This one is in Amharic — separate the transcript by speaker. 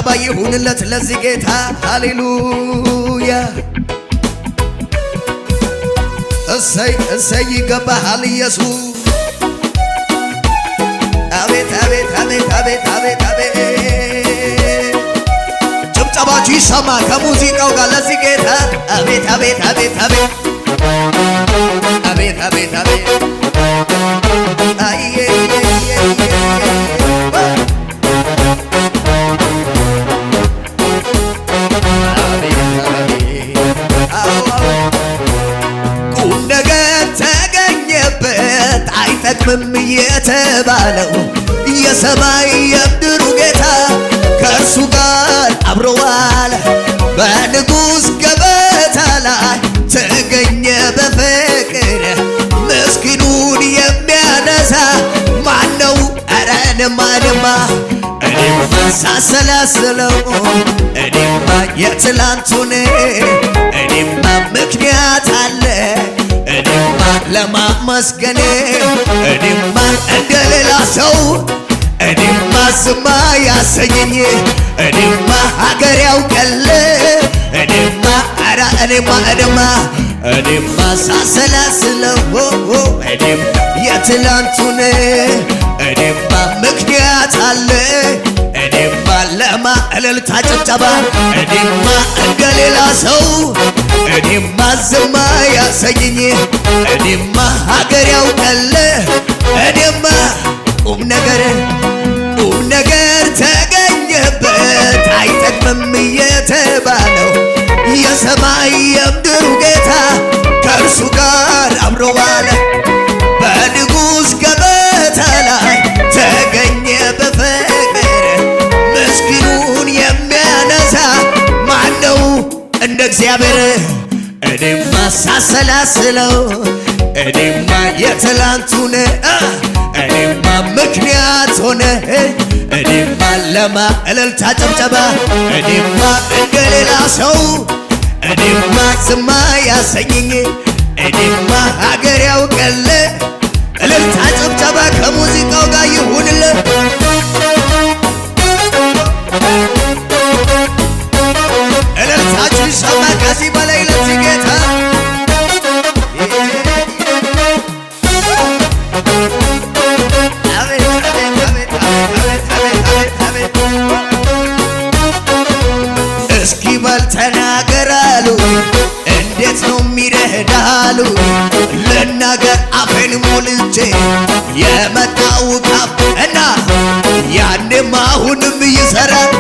Speaker 1: ጭብጨባ ይሁንለት ለዚህ ጌታ ሃሌሉያ እሰይ እሰይ ይገባሃል ኢየሱስ አቤት አቤት አቤት አቤት አቤት አቤት ጭብጨባችሁ ይሰማ ከሙዚቃው ጋር ለዚህ ጌታ አቤት አቤት አቤት አቤት አቤት አቤት አቤት አየ ቁም ነገር ተገኘበት አይጠቅምም የተባለው የሰማይ የምድሩ ጌታ ከእርሱ ጋር አብሮ ዋለ በንጉሥ ገበታ ላይ ተገኘ በፍቅር ምስኪኑን የሚያነሳ ማነው? ኧረ እኔማ እኔማ ሳሰላስለው እኔማ የትላንቱን እኔማ ምክንያት አለ እኔማ ለማመስገን እኔማ እንደሌላ ሰው እኔማ ዝማ ያሰኘኝ እኔማ ሀገር ያውቀል እኔማ ኧረ እኔማ ሳሰላስለው እኔም የትላንቱን እኔማ ምክንያት አለ እኔማ ለማ እልልታ ጭብጨባ እኔማ እንደሌላ ሰው እኔማ ዝማ ያሰኘኝ እኔማ ሀገር ያውቀል እኔማ ቁም ነገር ተገኘበት አይጠቅምም የተባለው የሰማይ የምድሩ ጌታ ከእርሱ ጋር አብሮ ዋለ በንጉሥ ገበታ ላይ ተገኘ በፍቅር ምስኪኑን የሚያነሳ ማነው እንደ እግዚአብሔር? እኔማ ሳሰላስለው እኔማ የትላንቱን እኔማ ምክንያት ሆነ እኔማ ለማ እልልታ ጭብጨባ እኔማ እንደሌላ ሰው እኔማ ዝማ ያሰኘኝ እኔማ ሀገር ያውቀል እልልታ ጭብጨባ ከሙዚቃው ጋር ይሁንለት እልልታችሁ ይሰማ ከዚህ በላይ ለዚህ ጌታ እስኪ በል ተናገር አሉ እንዴት ነው የሚረዳሉ ልናገር አፌን ሞልቼ የመጣው ቃል እና ያኔም አሁንም ይሰራል